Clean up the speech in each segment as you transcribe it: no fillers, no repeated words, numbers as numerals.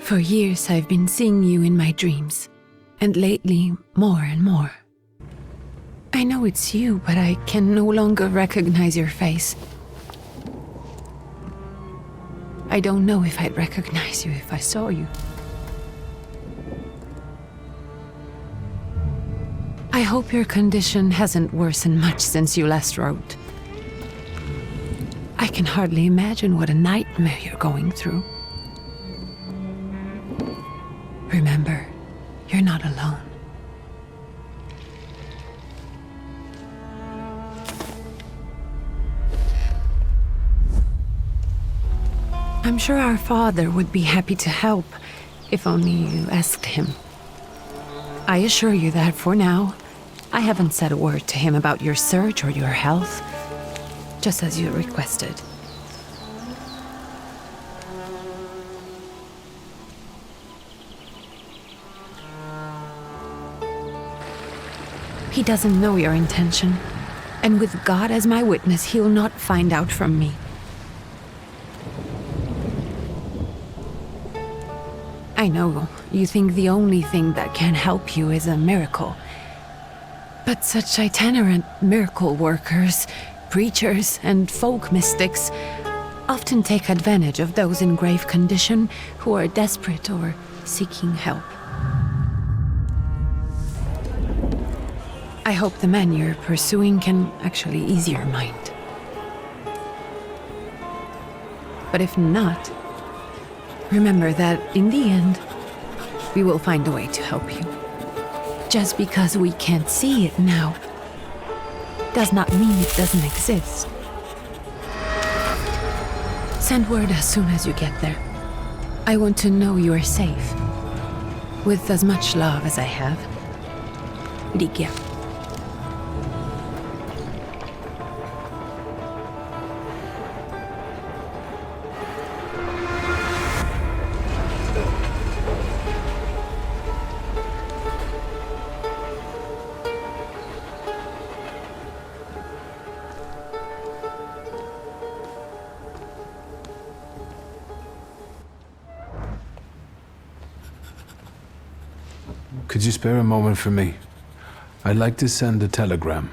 For years I've been seeing you in my dreams, and lately more and more. I know it's you, but I can no longer recognize your face. I don't know if I'd recognize you if I saw you. I hope your condition hasn't worsened much since you last wrote. I can hardly imagine what a nightmare you're going through. Remember, you're not alone. I'm sure our father would be happy to help, if only you asked him. I assure you that for now, I haven't said a word to him about your search or your health, just as you requested. He doesn't know your intention, and with God as my witness, he'll not find out from me. I know you think the only thing that can help you is a miracle. But such itinerant miracle workers, preachers, and folk mystics often take advantage of those in grave condition who are desperate or seeking help. I hope the man you're pursuing can actually ease your mind. But if not, remember that in the end, we will find a way to help you. Just because we can't see it now does not mean it doesn't exist. Send word as soon as you get there. I want to know you are safe. With as much love as I have. Ligia. Could you spare a moment for me? I'd like to send a telegram.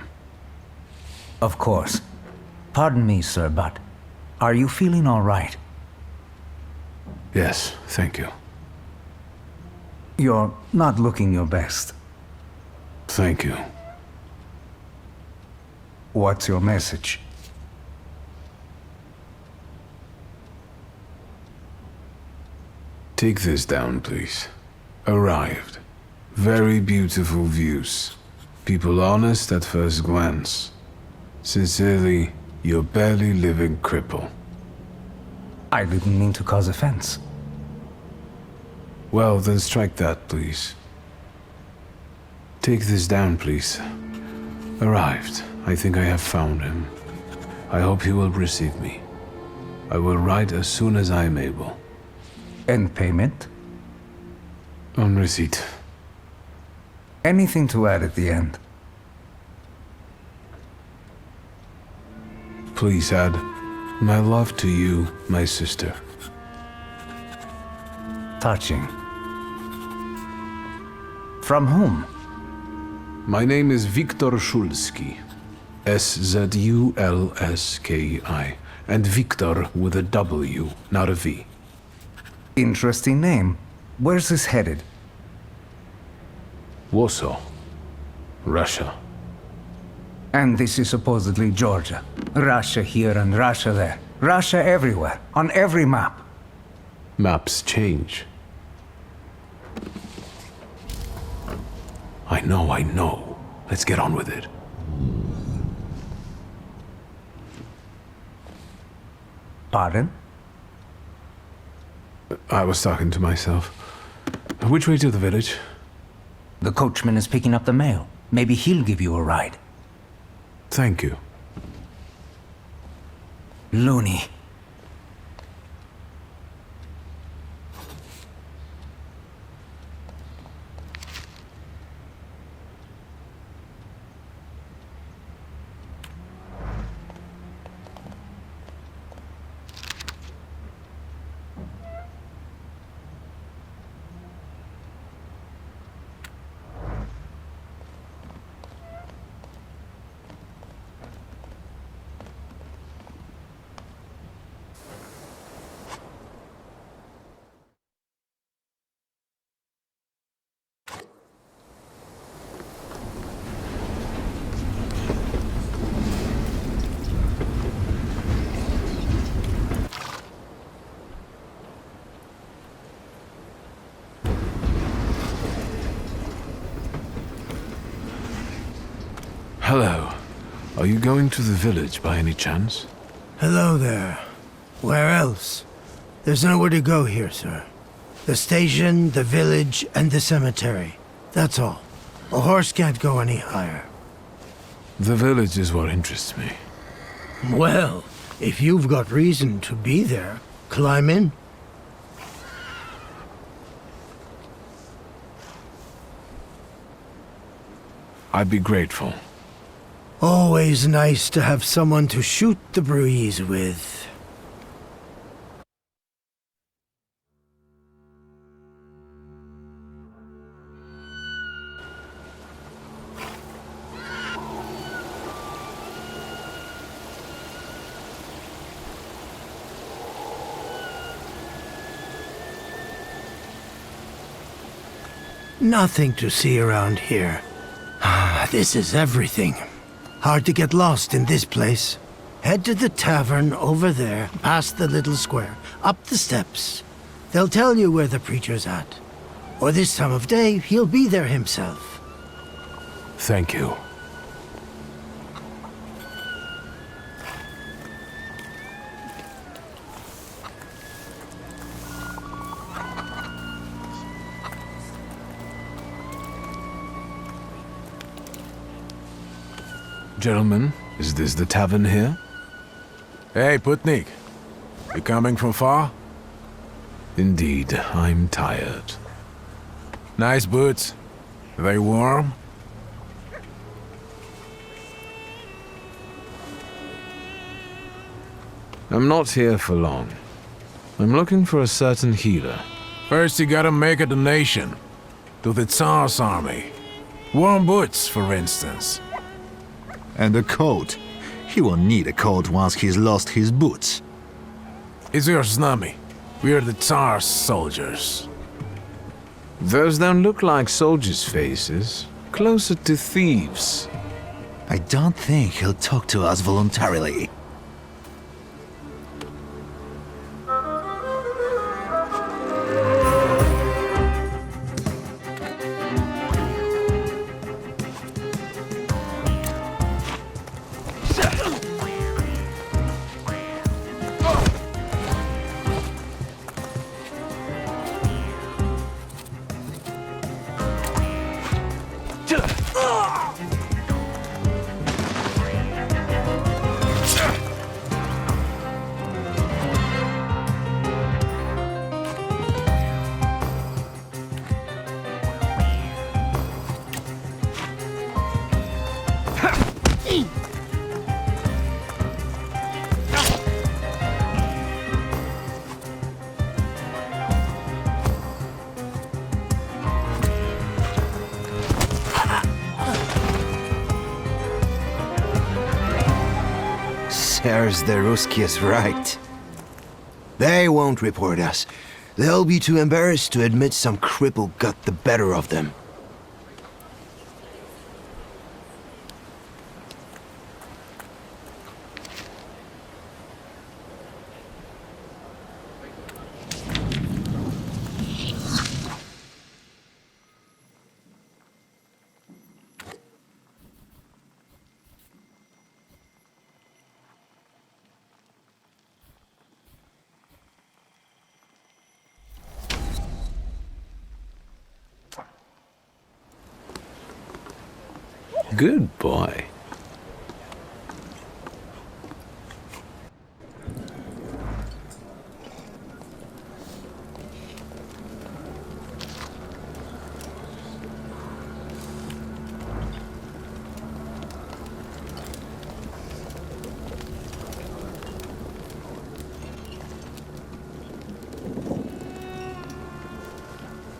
Of course. Pardon me, sir, but are you feeling all right? Yes, thank you. You're not looking your best. Thank you. What's your message? Take this down, please. Arrived. Very beautiful views. People honest at first glance. Sincerely, your barely living cripple. I didn't mean to cause offense. Well, then strike that, please. Take this down, please. Arrived. I think I have found him. I hope he will receive me. I will write as soon as I am able. And payment? On receipt. Anything to add at the end? Please add, my love to you, my sister. Touching. From whom? My name is Viktor Szulski. S-Z-U-L-S-K-I. And Viktor with a W, not a V. Interesting name. Where's this headed? Warsaw. Russia. And this is supposedly Georgia. Russia here and Russia there. Russia everywhere, on every map. Maps change. I know. Let's get on with it. Pardon? I was talking to myself. Which way to the village? The coachman is picking up the mail. Maybe he'll give you a ride. Thank you. Loony. Hello. Are you going to the village by any chance? Hello there. Where else? There's nowhere to go here, sir. The station, the village, and the cemetery. That's all. A horse can't go any higher. The village is what interests me. Well, if you've got reason to be there, climb in. I'd be grateful. Always nice to have someone to shoot the breeze with. Nothing to see around here. This is everything. Hard to get lost in this place. Head to the tavern over there, past the little square, up the steps. They'll tell you where the preacher's at. Or this time of day, he'll be there himself. Thank you. Gentlemen, is this the tavern here? Hey, Putnik. You coming from far? Indeed, I'm tired. Nice boots. Are they warm? I'm not here for long. I'm looking for a certain healer. First you gotta make a donation. To the Tsar's army. Warm boots, for instance. And a coat. He won't need a coat once he's lost his boots. It's your snummy. We're the Tsar's soldiers. Those don't look like soldiers' faces. Closer to thieves. I don't think he'll talk to us voluntarily. Serves the Ruskies right. They won't report us. They'll be too embarrassed to admit some cripple got the better of them. Good boy.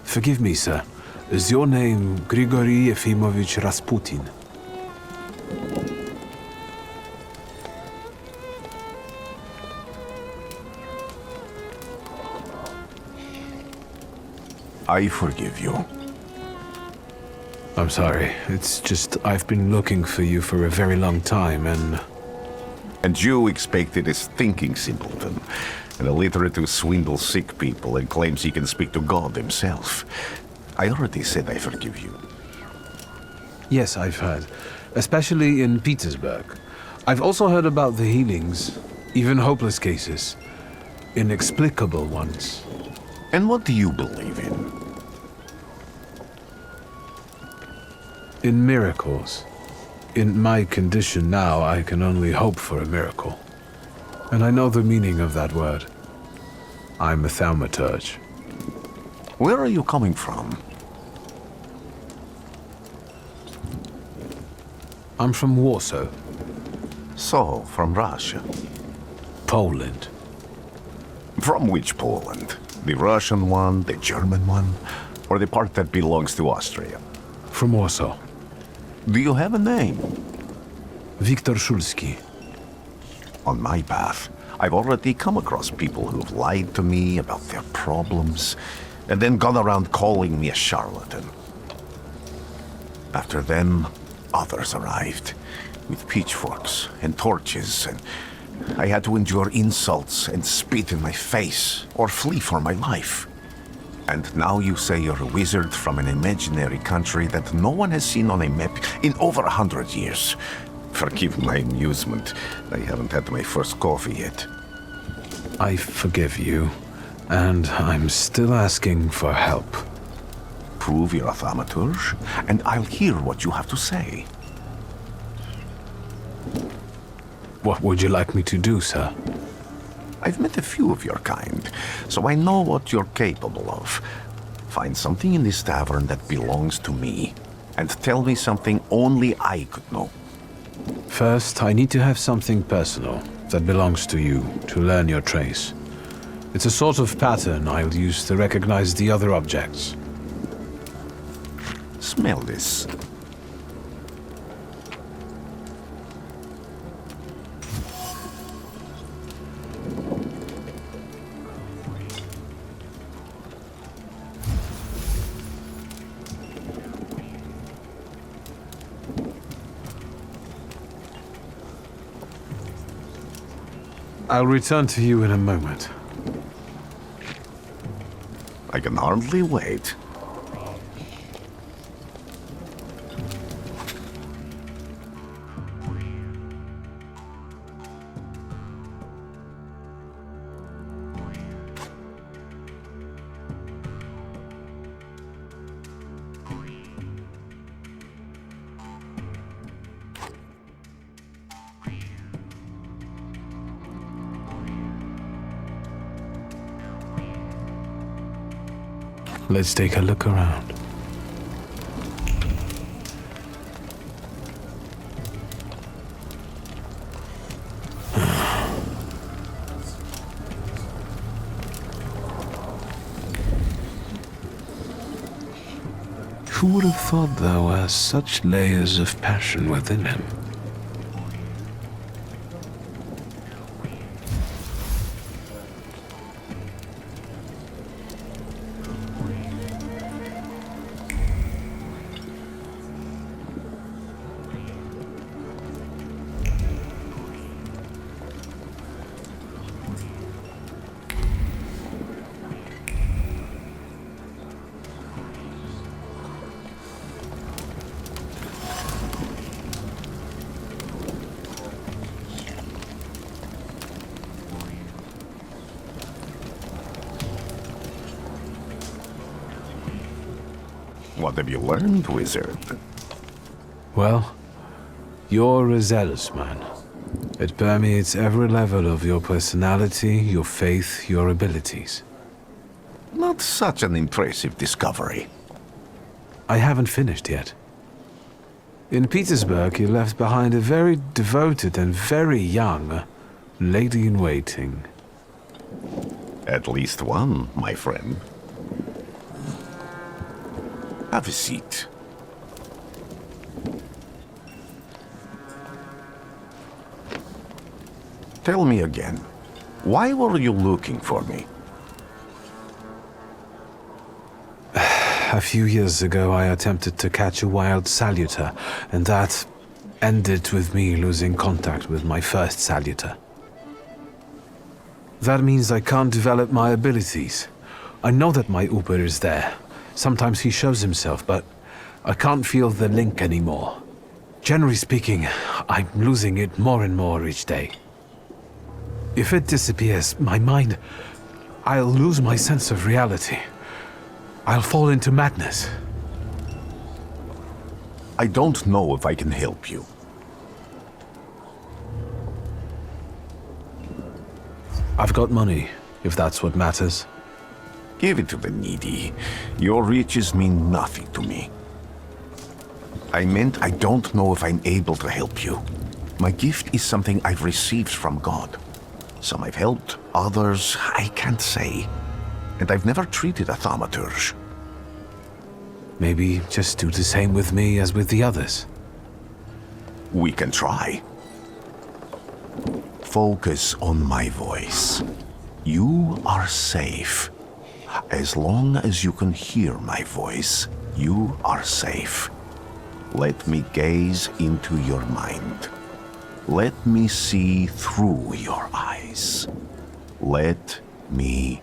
Forgive me, sir. Is your name Grigory Efimovich Rasputin? I forgive you. I'm sorry. It's just I've been looking for you for a very long time, and... And you expected a thinking simpleton, an illiterate who swindles sick people and claims he can speak to God himself. I already said I forgive you. Yes, I've heard. especially in Petersburg. I've also heard about the healings, even hopeless cases, inexplicable ones. And what do you believe in? In miracles. In my condition now, I can only hope for a miracle. And I know the meaning of that word. I'm a thaumaturge. Where are you coming from? I'm from Warsaw, So, from Russia. Poland. From which Poland? The Russian one, the German one, or the part that belongs to Austria? From Warsaw. Do you have a name? Wiktor Szulski. On my path, I've already come across people who've lied to me about their problems, and then gone around calling me a charlatan. After them, others arrived, with pitchforks and torches, and I had to endure insults and spit in my face, or flee for my life. And now you say you're a wizard from an imaginary country that no one has seen on a map in over 100 years. Forgive my amusement. I haven't had my first coffee yet. I forgive you, and I'm still asking for help. Prove you're a thaumaturge, and I'll hear what you have to say. What would you like me to do, sir? I've met a few of your kind, so I know what you're capable of. Find something in this tavern that belongs to me, and tell me something only I could know. First, I need to have something personal that belongs to you to learn your trace. It's a sort of pattern I'll use to recognize the other objects. Smell this. I'll return to you in a moment. I can hardly wait. Let's take a look around. Who would have thought there were such layers of passion within him? What have you learned, wizard? Well, you're a zealous man. It permeates every level of your personality, your faith, your abilities. Not such an impressive discovery. I haven't finished yet. In Petersburg, you left behind a very devoted and very young lady-in-waiting. At least one, my friend. Have a seat. Tell me again, why were you looking for me? A few years ago, I attempted to catch a wild saluter, and that ended with me losing contact with my first saluter. That means I can't develop my abilities. I know that my Uber is there. Sometimes he shows himself, but I can't feel the link anymore. Generally speaking, I'm losing it more and more each day. If it disappears, my mind... I'll lose my sense of reality. I'll fall into madness. I don't know if I can help you. I've got money, if that's what matters. Give it to the needy. Your riches mean nothing to me. I meant I don't know if I'm able to help you. My gift is something I've received from God. Some I've helped, others I can't say. And I've never treated a thaumaturge. Maybe just do the same with me as with the others. We can try. Focus on my voice. You are safe. As long as you can hear my voice, you are safe. Let me gaze into your mind. Let me see through your eyes. Let me...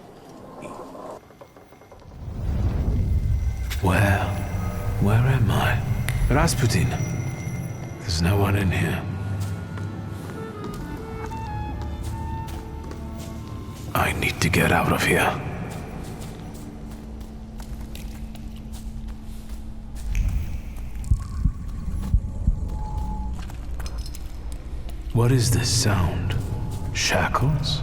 Where am I? Rasputin. There's no one in here. I need to get out of here. What is this sound? Shackles?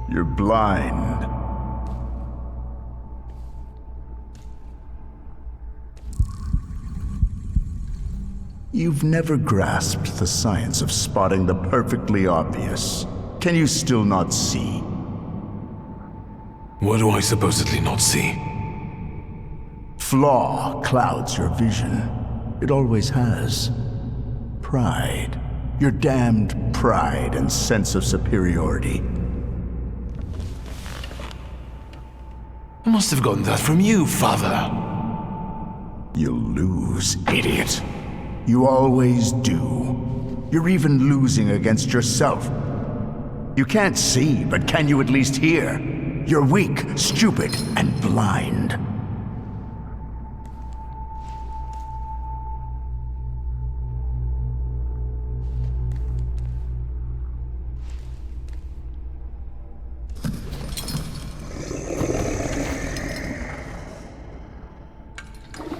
You're blind. You've never grasped the science of spotting the perfectly obvious. Can you still not see? What do I supposedly not see? Flaw clouds your vision. It always has. Pride. Your damned pride and sense of superiority. I must have gotten that from you, Father. You'll lose, idiot. You always do. You're even losing against yourself. You can't see, but can you at least hear? You're weak, stupid, and blind.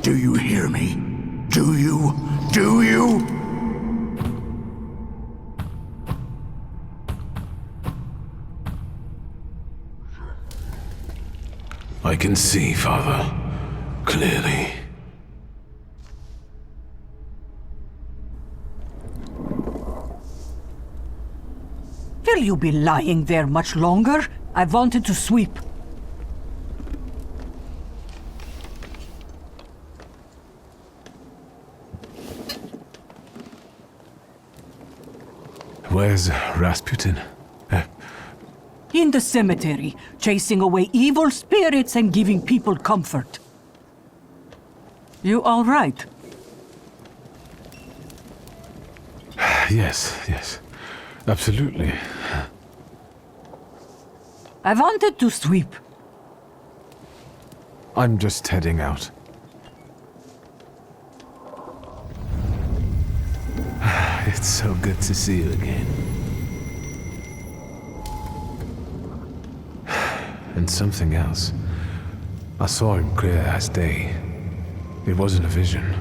Do you hear me? Do you? Do you? I can see, Father. Clearly. Will you be lying there much longer? I wanted to sweep. Where's Rasputin? In the cemetery, chasing away evil spirits and giving people comfort. You all right? Yes. Absolutely. I wanted to sweep. I'm just heading out. It's so good to see you again. And something else. I saw him clear as day. It wasn't a vision.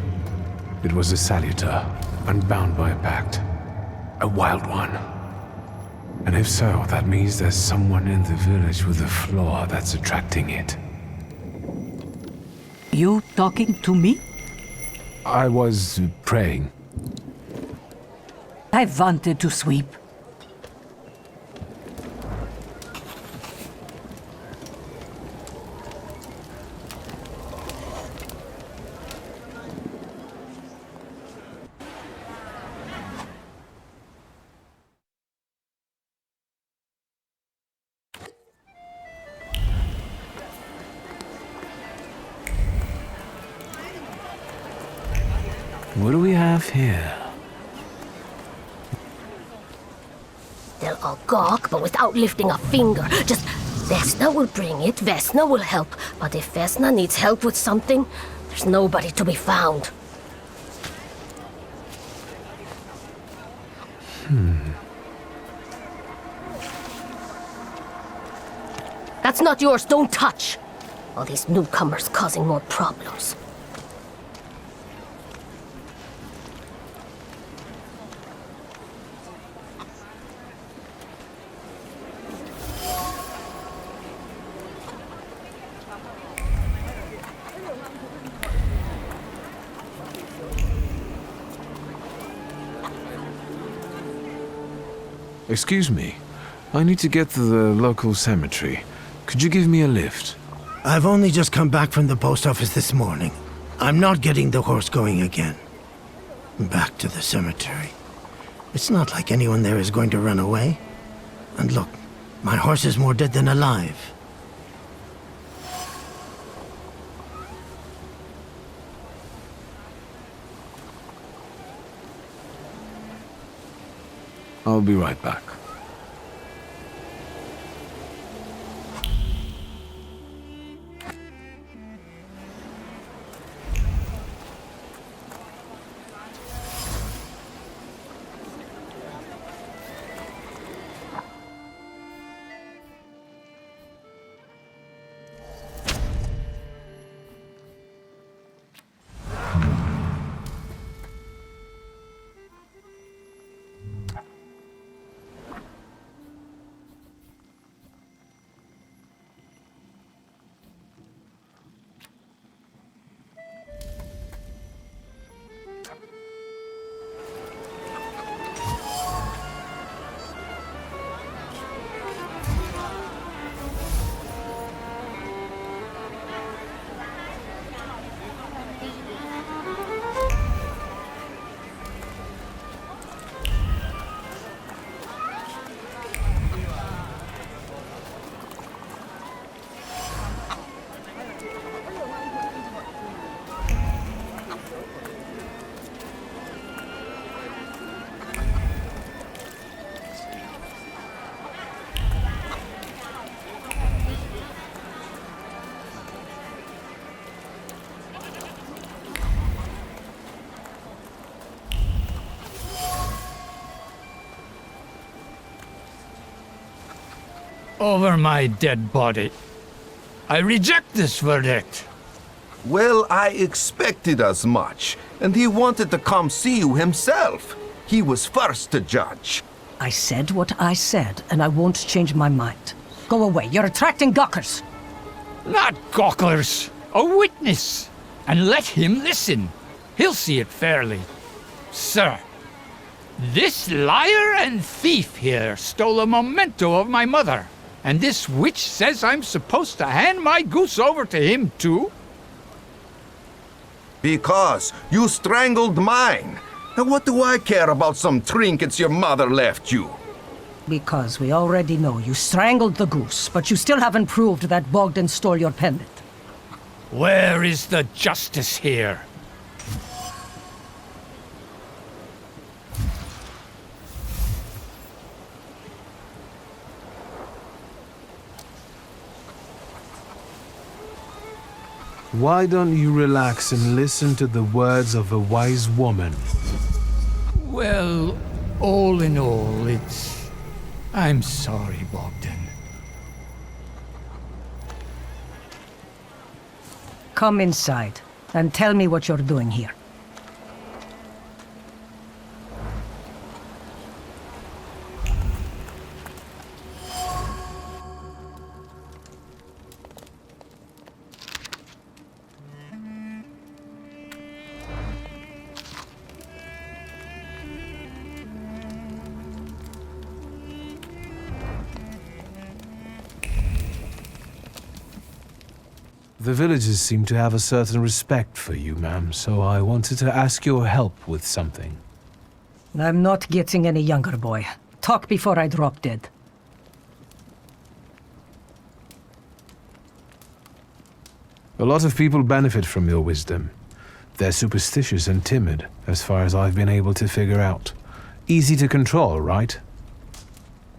It was a saluter, unbound by a pact. A wild one. And if so, that means there's someone in the village with a flaw that's attracting it. You talking to me? I was praying. I wanted to sweep. What do we have here? gawk, but without lifting a finger. Just, Vesna will bring it, Vesna will help. But if Vesna needs help with something, there's nobody to be found. That's not yours, don't touch! All these newcomers causing more problems. Excuse me. I need to get to the local cemetery. Could you give me a lift? I've only just come back from the post office this morning. I'm not getting the horse going again. Back to the cemetery. It's not like anyone there is going to run away. And look, my horse is more dead than alive. I'll be right back. Over my dead body. I reject this verdict. Well, I expected as much, and he wanted to come see you himself. He was first to judge. I said what I said, and I won't change my mind. Go away, you're attracting gawkers. Not gawkers, a witness. And let him listen. He'll see it fairly. Sir, this liar and thief here stole a memento of my mother. And this witch says I'm supposed to hand my goose over to him too? Because you strangled mine. And what do I care about some trinkets your mother left you? Because we already know you strangled the goose, but you still haven't proved that Bogdan stole your pendant. Where is the justice here? Why don't you relax and listen to the words of a wise woman? Well, all in all, I'm sorry, Bogdan. Come inside, and tell me what you're doing here. The villagers seem to have a certain respect for you, ma'am, so I wanted to ask your help with something. I'm not getting any younger, boy. Talk before I drop dead. A lot of people benefit from your wisdom. They're superstitious and timid, as far as I've been able to figure out. Easy to control, right?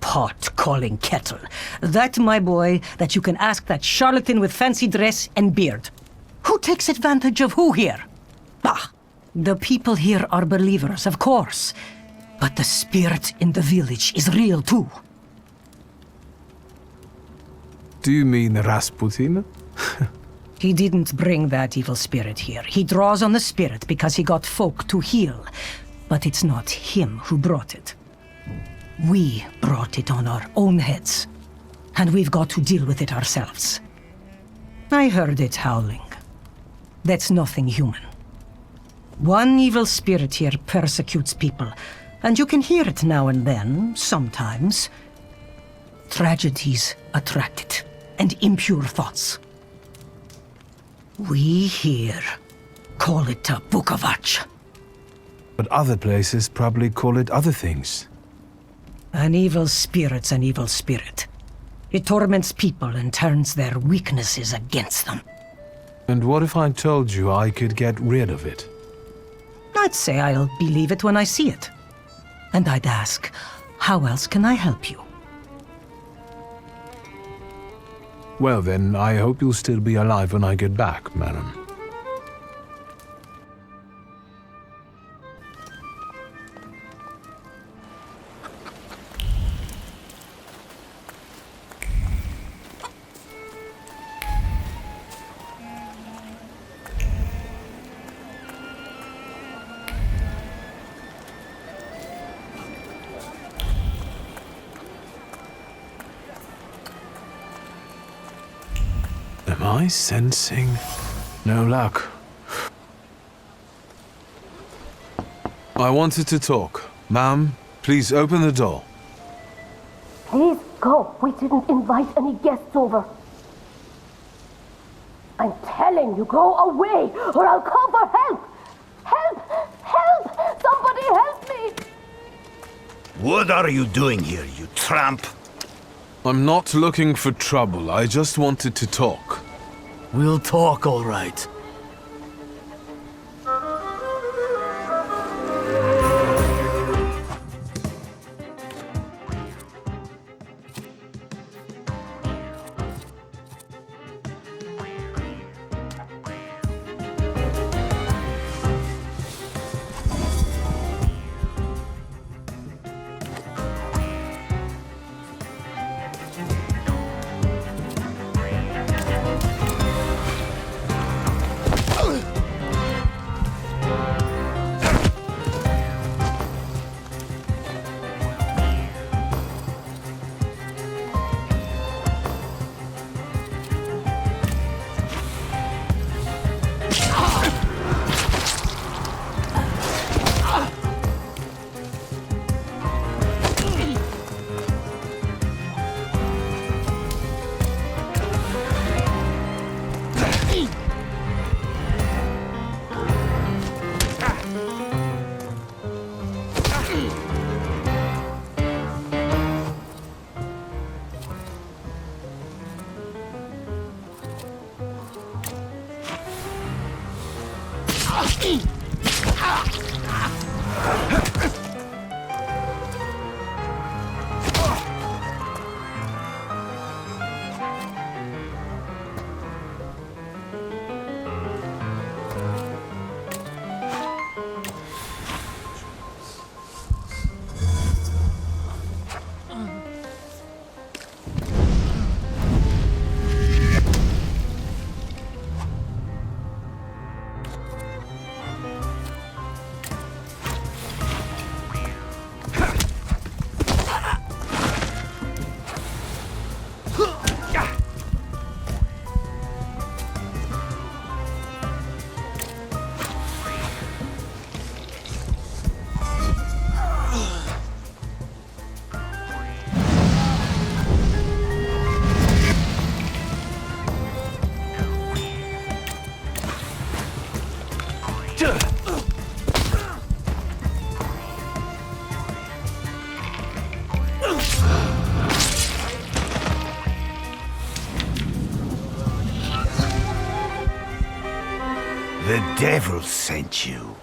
pot calling kettle. That, my boy, that you can ask that charlatan with fancy dress and beard. Who takes advantage of who here? Bah! The people here are believers, of course. But the spirit in the village is real too. Do you mean Rasputin? He didn't bring that evil spirit here. He draws on the spirit because he got folk to heal. But it's not him who brought it. We brought it on our own heads. And we've got to deal with it ourselves. I heard it howling. That's nothing human. One evil spirit here persecutes people, and you can hear it now and then, sometimes. Tragedies attract it, and impure thoughts. We here call it a Vukovac. But other places probably call it other things. An evil spirit's an evil spirit. It torments people and turns their weaknesses against them. And what if I told you I could get rid of it? I'd say I'll believe it when I see it. And I'd ask, how else can I help you? Well then, I hope you'll still be alive when I get back, madam. Am I sensing no luck? I wanted to talk. Ma'am, please open the door. Please go. We didn't invite any guests over. I'm telling you, go away, or I'll call for help! Help! Help! Somebody help me! What are you doing here, you tramp? I'm not looking for trouble. I just wanted to talk. We'll talk, all right. The devil sent you.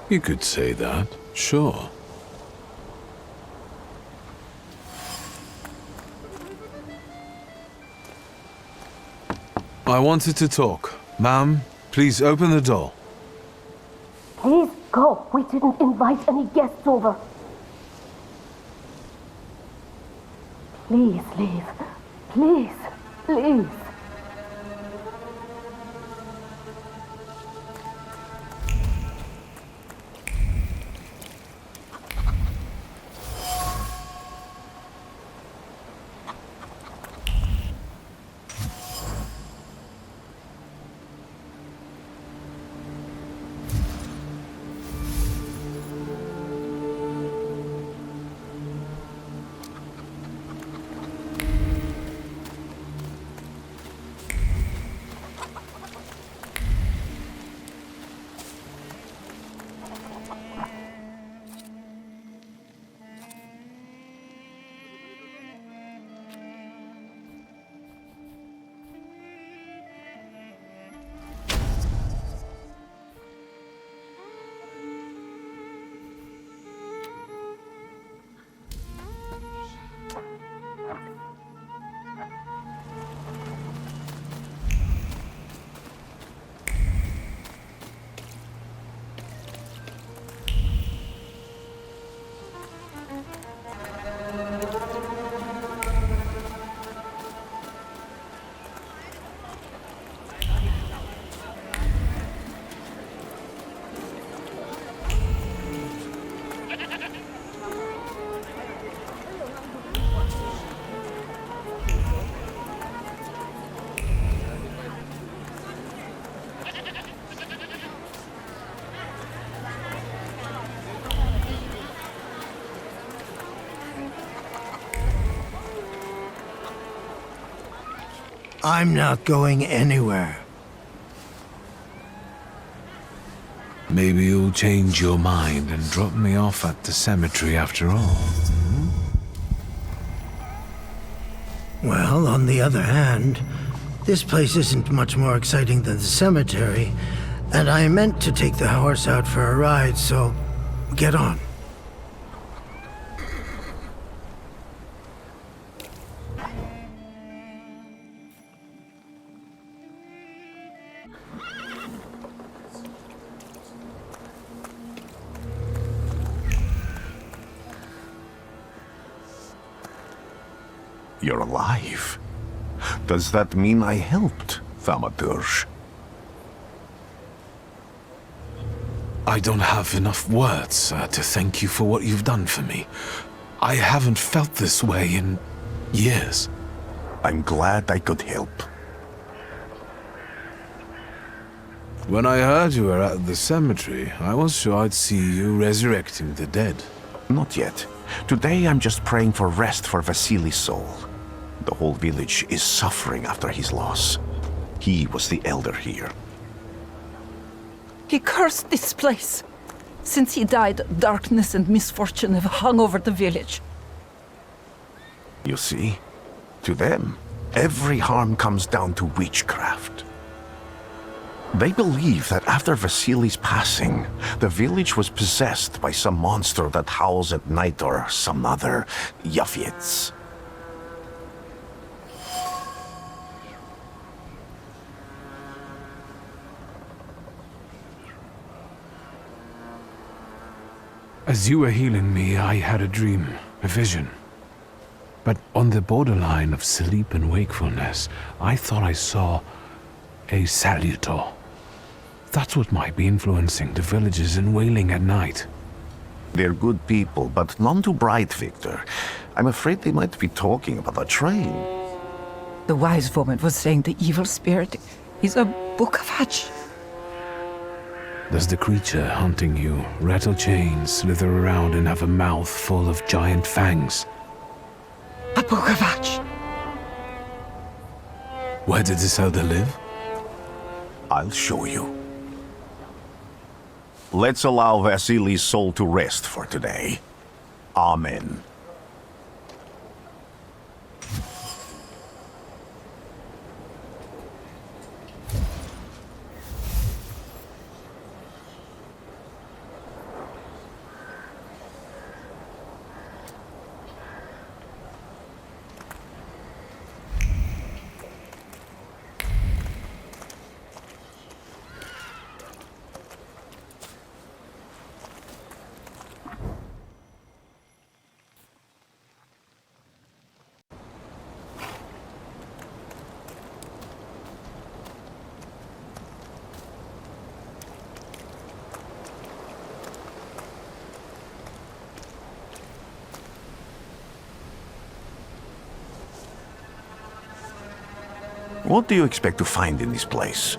You could say that, sure. I wanted to talk. Ma'am, please open the door. Please go. We didn't invite any guests over. Please leave. Please, please. I'm not going anywhere. Maybe you'll change your mind and drop me off at the cemetery after all. Well, on the other hand, this place isn't much more exciting than the cemetery, and I meant to take the horse out for a ride, so get on. You're alive. Does that mean I helped, Thaumaturge? I don't have enough words to thank you for what you've done for me. I haven't felt this way in years. I'm glad I could help. When I heard you were at the cemetery, I was sure I'd see you resurrecting the dead. Not yet. Today I'm just praying for rest for Vasily's soul. The whole village is suffering after his loss. He was the elder here. He cursed this place. Since he died, darkness and misfortune have hung over the village. You see? To them, every harm comes down to witchcraft. They believe that after Vasily's passing, the village was possessed by some monster that howls at night or some other Yafiets. As you were healing me, I had a dream, a vision. But on the borderline of sleep and wakefulness, I thought I saw a salutor. That's what might be influencing the villagers in Wailing at night. They're good people, but none too bright, Victor. I'm afraid they might be talking about a train. The wise woman was saying the evil spirit is a book of hatch. Does the creature hunting you rattle chains, slither around, and have a mouth full of giant fangs? A book of hatch. Where did this elder live? I'll show you. Let's allow Vasily's soul to rest for today. Amen. What do you expect to find in this place?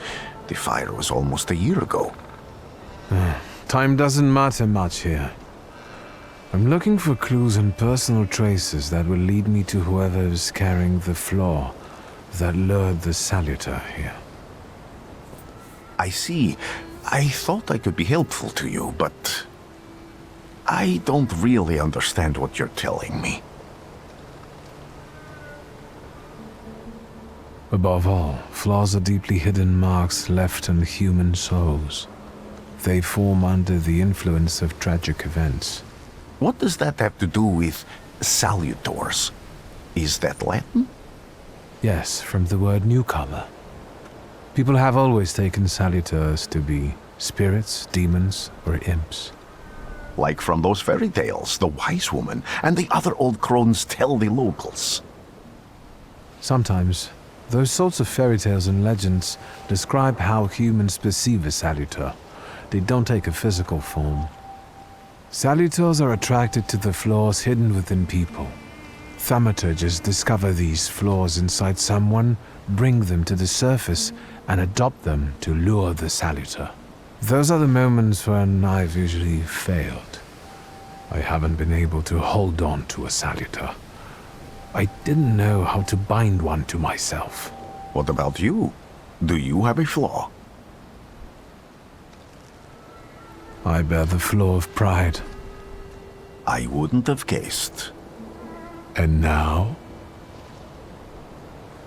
The fire was almost a year ago. Time doesn't matter much here. I'm looking for clues and personal traces that will lead me to whoever is carrying the flaw that lured the Salutor here. I see. I thought I could be helpful to you, but I don't really understand what you're telling me. Above all, flaws are deeply hidden marks left on human souls. They form under the influence of tragic events. What does that have to do with salutors? Is that Latin? Yes, from the word newcomer. People have always taken salutors to be spirits, demons, or imps. Like from those fairy tales, the wise woman and the other old crones tell the locals. Sometimes, those sorts of fairy tales and legends describe how humans perceive a salutor. They don't take a physical form. Salutors are attracted to the flaws hidden within people. Thaumaturges discover these flaws inside someone, bring them to the surface, and adopt them to lure the salutor. Those are the moments when I've usually failed. I haven't been able to hold on to a salutor. I didn't know how to bind one to myself. What about you? Do you have a flaw? I bear the flaw of pride. I wouldn't have guessed. And now?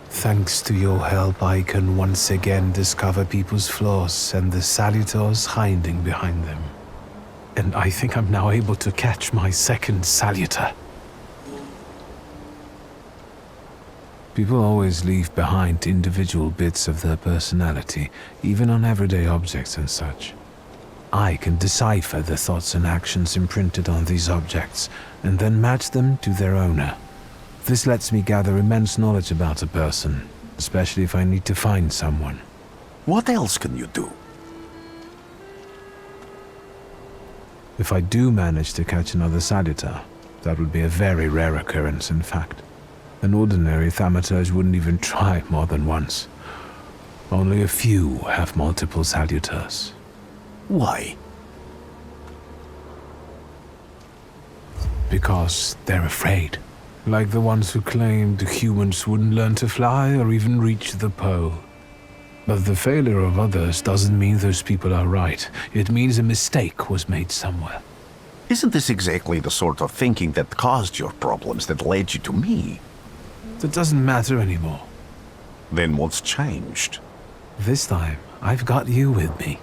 Thanks to your help, I can once again discover people's flaws and the salutors hiding behind them. And I think I'm now able to catch my second salutor. People always leave behind individual bits of their personality, even on everyday objects and such. I can decipher the thoughts and actions imprinted on these objects, and then match them to their owner. This lets me gather immense knowledge about a person, especially if I need to find someone. What else can you do? If I do manage to catch another salutor, that would be a very rare occurrence, in fact. An ordinary thaumaturge wouldn't even try more than once. Only a few have multiple salutors. Why? Because they're afraid. Like the ones who claimed humans wouldn't learn to fly or even reach the pole. But the failure of others doesn't mean those people are right. It means a mistake was made somewhere. Isn't this exactly the sort of thinking that caused your problems that led you to me? That doesn't matter anymore. Then what's changed? This time, I've got you with me.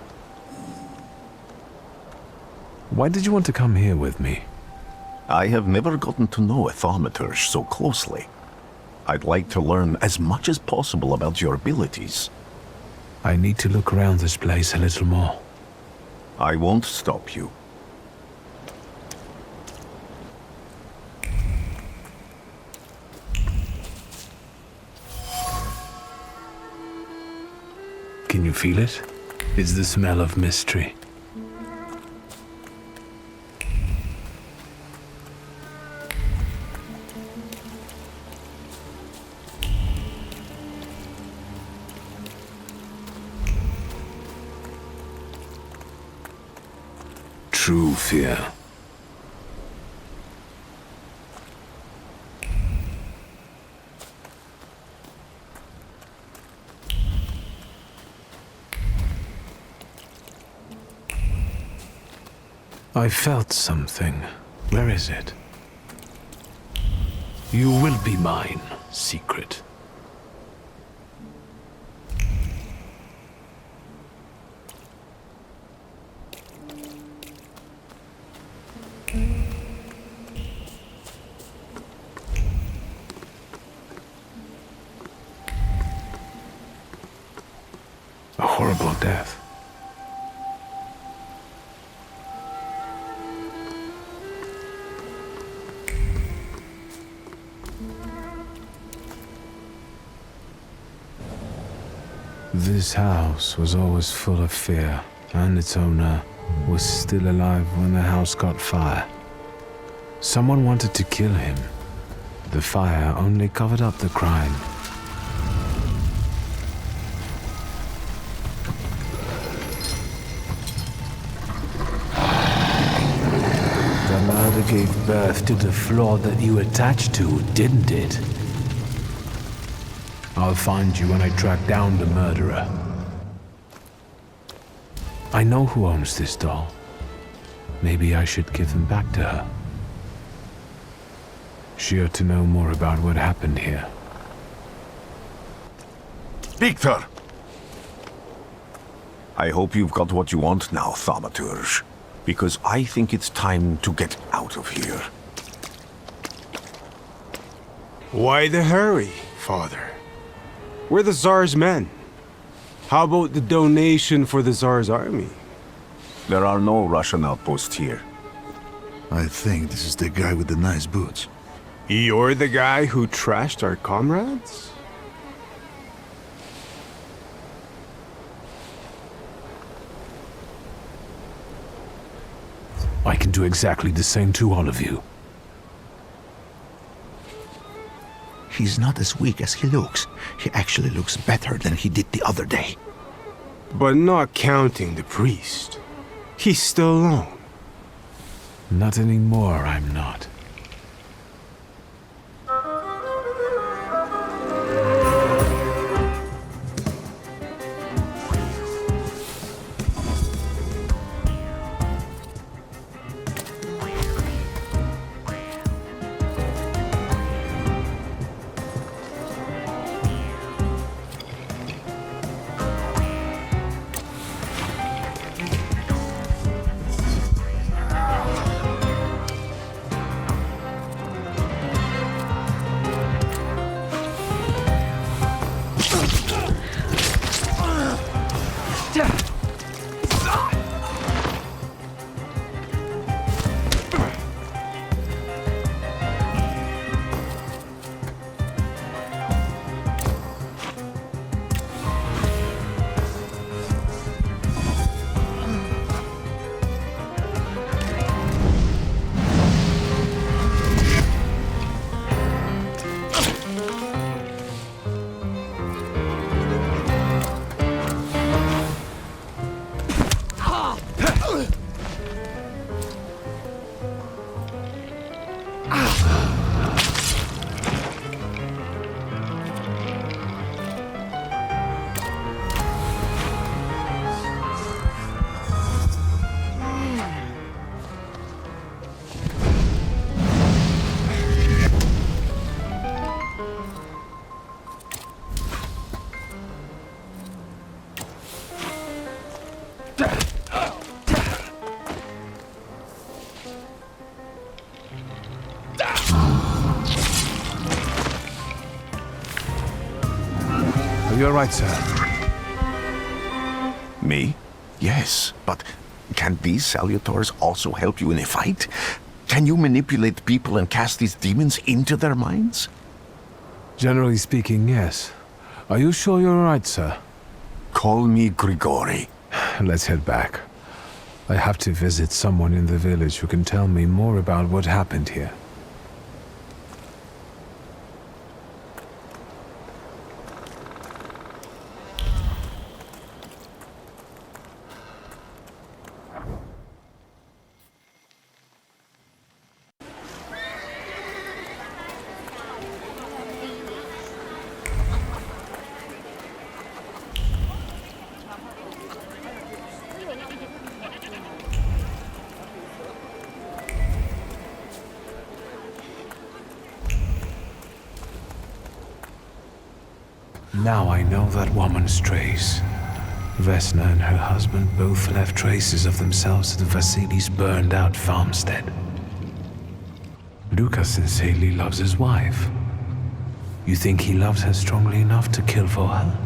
Why did you want to come here with me? I have never gotten to know a thaumaturge so closely. I'd like to learn as much as possible about your abilities. I need to look around this place a little more. I won't stop you. Can you feel it? It's the smell of mystery. True fear. I felt something. Where is it? You will be mine, secret. A horrible death. This house was always full of fear, and its owner was still alive when the house caught fire. Someone wanted to kill him. The fire only covered up the crime. murder gave birth to the flaw that you attached to, didn't it? I'll find you when I track down the murderer. I know who owns this doll. Maybe I should give them back to her. She ought to know more about what happened here. Victor! I hope you've got what you want now, Thaumaturge. Because I think it's time to get out of here. Why the hurry, Father? We're the Tsar's men. How about the donation for the Tsar's army? There are no Russian outposts here. I think this is the guy with the nice boots. You're the guy who trashed our comrades? I can do exactly the same to all of you. He's not as weak as he looks. He actually looks better than he did the other day. But not counting the priest. He's still alone. Not anymore, I'm not. You're right, sir. Me? Yes, but can these salutors also help you in a fight? Can you manipulate people and cast these demons into their minds? Generally speaking, yes. Are you sure you're right, sir? Call me Grigori. Let's head back. I have to visit someone in the village who can tell me more about what happened here. Now I know that woman's trace. Vesna and her husband both left traces of themselves at Vasily's burned-out farmstead. Lucas sincerely loves his wife. You think he loves her strongly enough to kill for her?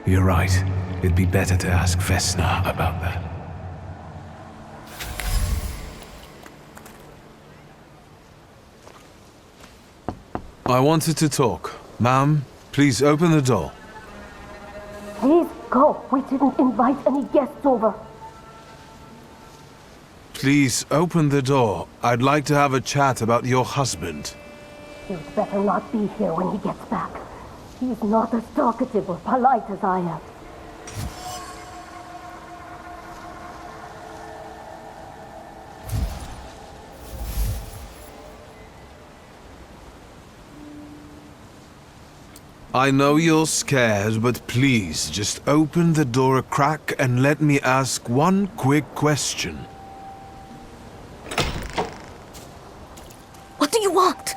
You're right. It'd be better to ask Vesna about that. I wanted to talk. Ma'am, please open the door. Please go. We didn't invite any guests over. Please open the door. I'd like to have a chat about your husband. You'd better not be here when he gets back. He's not as talkative or polite as I am. I know you're scared, but please just open the door a crack and let me ask one quick question. What do you want?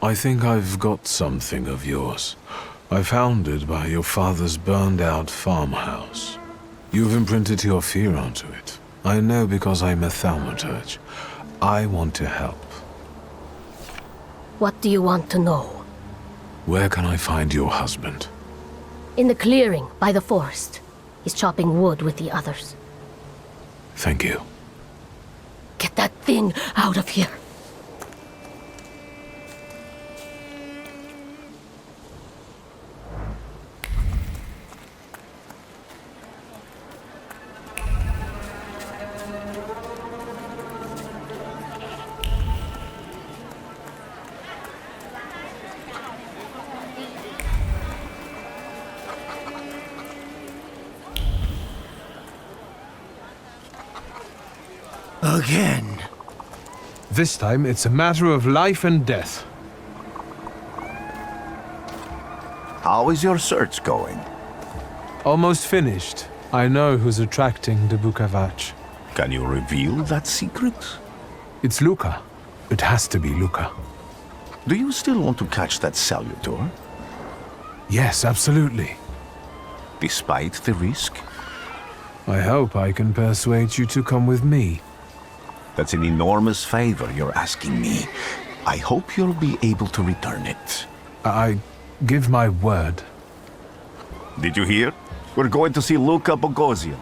I think I've got something of yours. I found it by your father's burned-out farmhouse. You've imprinted your fear onto it. I know because I'm a thaumaturge. I want to help. What do you want to know? Where can I find your husband? In the clearing, by the forest. He's chopping wood with the others. Thank you. Get that thing out of here. Again. This time it's a matter of life and death. How is your search going? Almost finished. I know who's attracting the Bukavach. Can you reveal that secret? It's Luca. It has to be Luca. Do you still want to catch that Salutor? Yes, absolutely. Despite the risk? I hope I can persuade you to come with me. That's an enormous favor you're asking me. I hope you'll be able to return it. I give my word. Did you hear? We're going to see Luca Bogosian.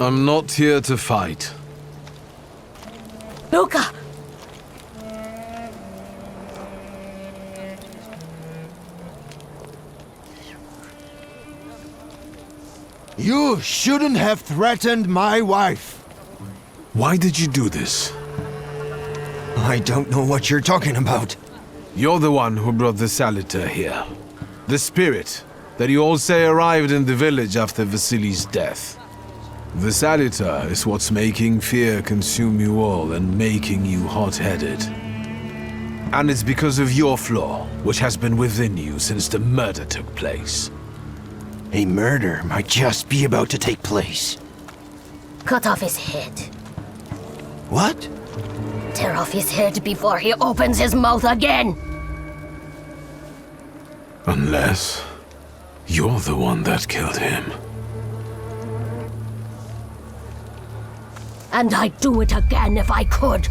I'm not here to fight. Luca! You shouldn't have threatened my wife. Why did you do this? I don't know what you're talking about. You're the one who brought the Salutor here. The spirit that you all say arrived in the village after Vasily's death. The Salutor is what's making fear consume you all and making you hot-headed. And it's because of your flaw, which has been within you since the murder took place. A murder might just be about to take place. Cut off his head. What? Tear off his head before he opens his mouth again! Unless you're the one that killed him. And I'd do it again if I could.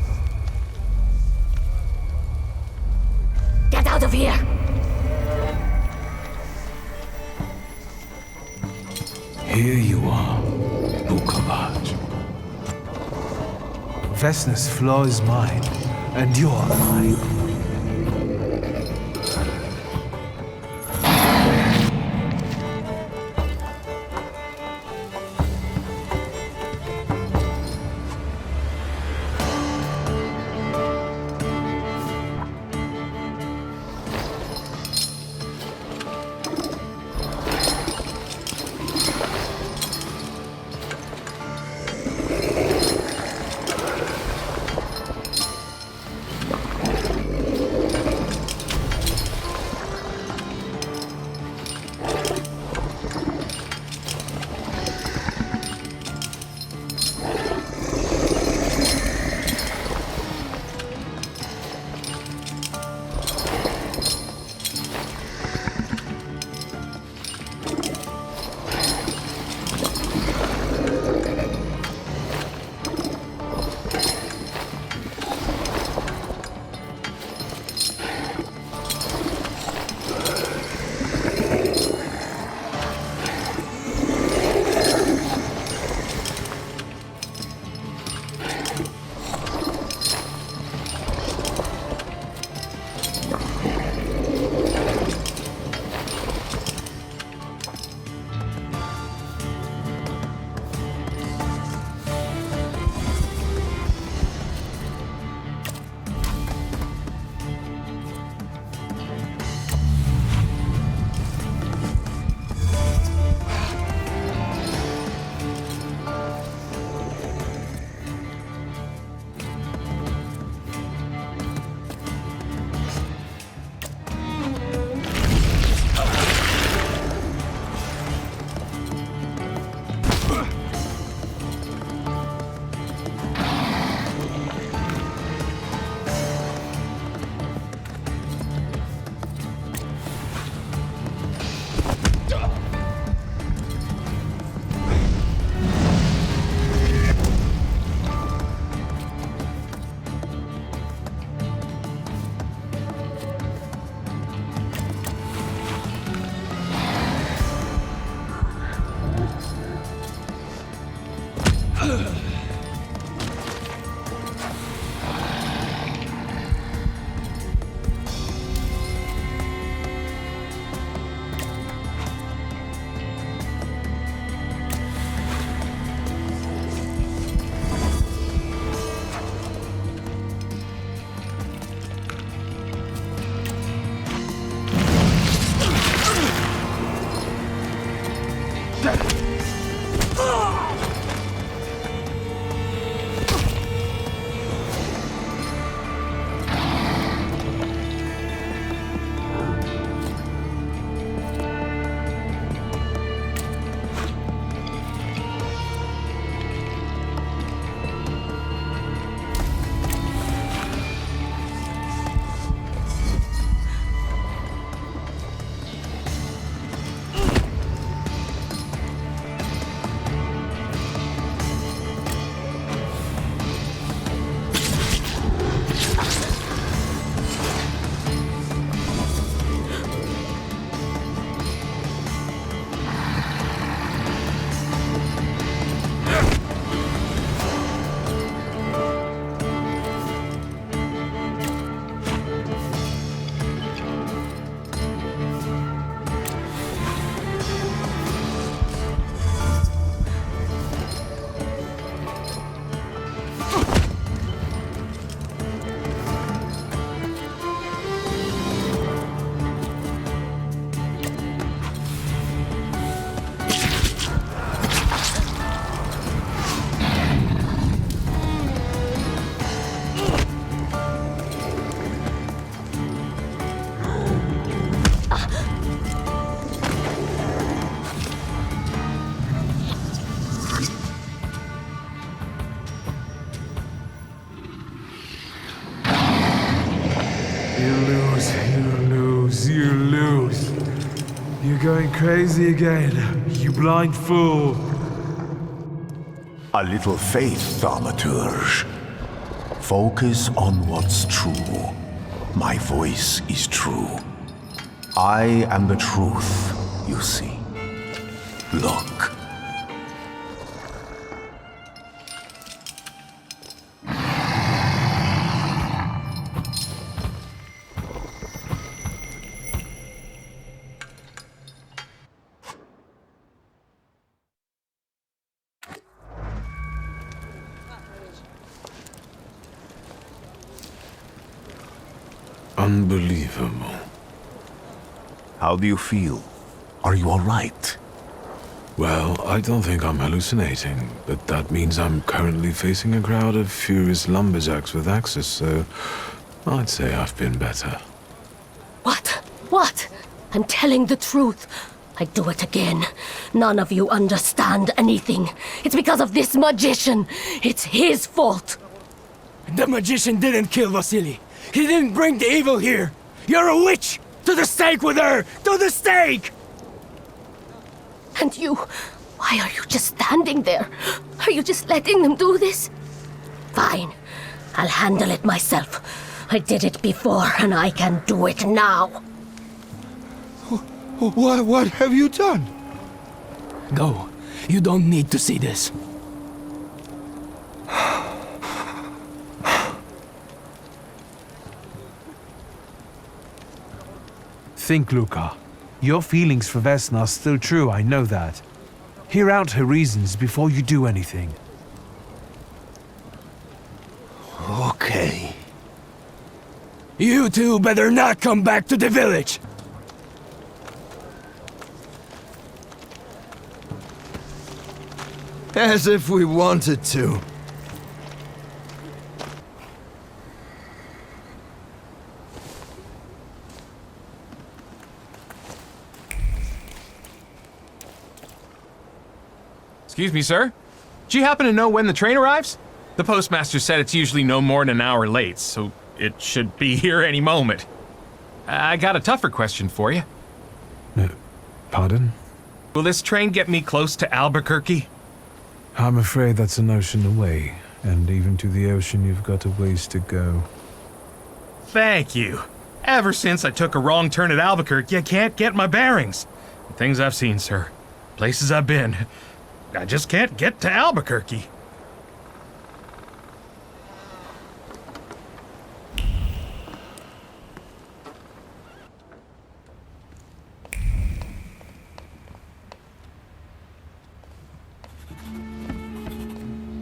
Get out of here! Here you are, Bukavach. Vesna's flaw is mine, and you're mine. You're going crazy again, you blind fool. A little faith, thaumaturge. Focus on what's true. My voice is true. I am the truth, you see. Look. Unbelievable. How do you feel? Are you all right? Well, I don't think I'm hallucinating, but that means I'm currently facing a crowd of furious lumberjacks with axes, so I'd say I've been better. What? What? I'm telling the truth. I do it again. None of you understand anything. It's because of this magician. It's his fault. The magician didn't kill Vasily. He didn't bring the evil here. You're a witch! To the stake with her! To the stake! And you, why are you just standing there? Are you just letting them do this? Fine. I'll handle it myself. I did it before, and I can do it now. What have you done? Go. You don't need to see this. Think, Luka. Your feelings for Vesna are still true, I know that. Hear out her reasons before you do anything. Okay. You two better not come back to the village! As if we wanted to. Excuse me, sir? Do you happen to know when the train arrives? The postmaster said it's usually no more than an hour late, so it should be here any moment. I got a tougher question for you. Pardon? Will this train get me close to Albuquerque? I'm afraid that's an ocean away, and even to the ocean you've got a ways to go. Thank you. Ever since I took a wrong turn at Albuquerque, I can't get my bearings. The things I've seen, sir. Places I've been. I just can't get to Albuquerque.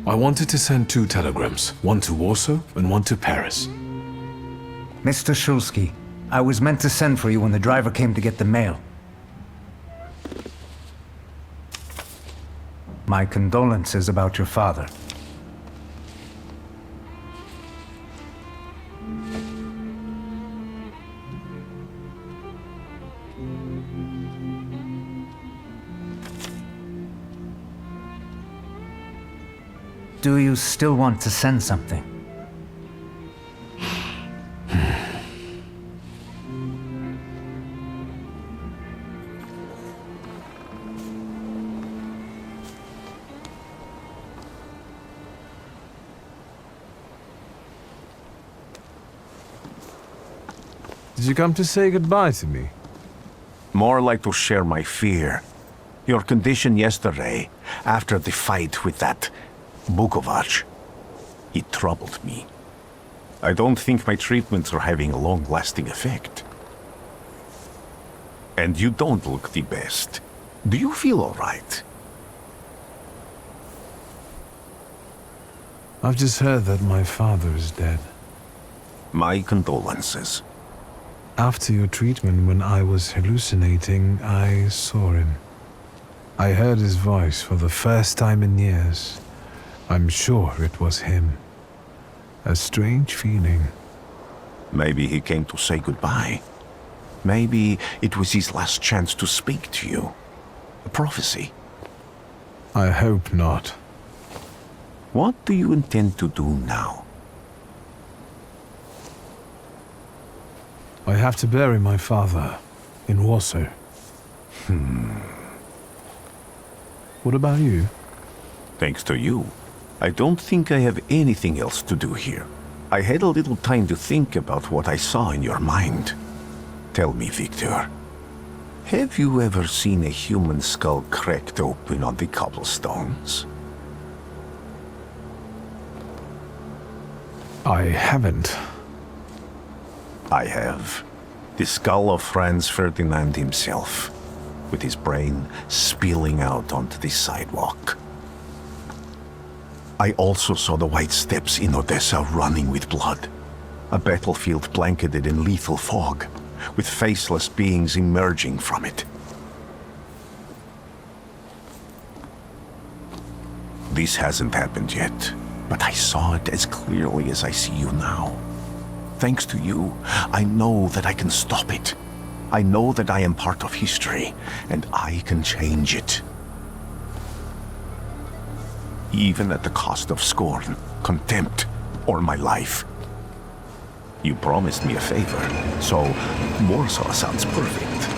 I wanted to send 2 telegrams, one to Warsaw and one to Paris. Mr. Shulsky, I was meant to send for you when the driver came to get the mail. My condolences about your father. Do you still want to send something? Did you come to say goodbye to me? More like to share my fear. Your condition yesterday, after the fight with that Bukovac, it troubled me. I don't think my treatments are having a long-lasting effect. And you don't look the best. Do you feel all right? I've just heard that my father is dead. My condolences. After your treatment, when I was hallucinating, I saw him. I heard his voice for the first time in years. I'm sure it was him. A strange feeling. Maybe he came to say goodbye. Maybe it was his last chance to speak to you. A prophecy. I hope not. What do you intend to do now? I have to bury my father in Warsaw. What about you? Thanks to you, I don't think I have anything else to do here. I had a little time to think about what I saw in your mind. Tell me, Victor, have you ever seen a human skull cracked open on the cobblestones? I haven't. I have. The skull of Franz Ferdinand himself, with his brain spilling out onto the sidewalk. I also saw the white steps in Odessa running with blood. A battlefield blanketed in lethal fog, with faceless beings emerging from it. This hasn't happened yet, but I saw it as clearly as I see you now. Thanks to you, I know that I can stop it. I know that I am part of history, and I can change it. Even at the cost of scorn, contempt, or my life. You promised me a favor, so Warsaw sounds perfect.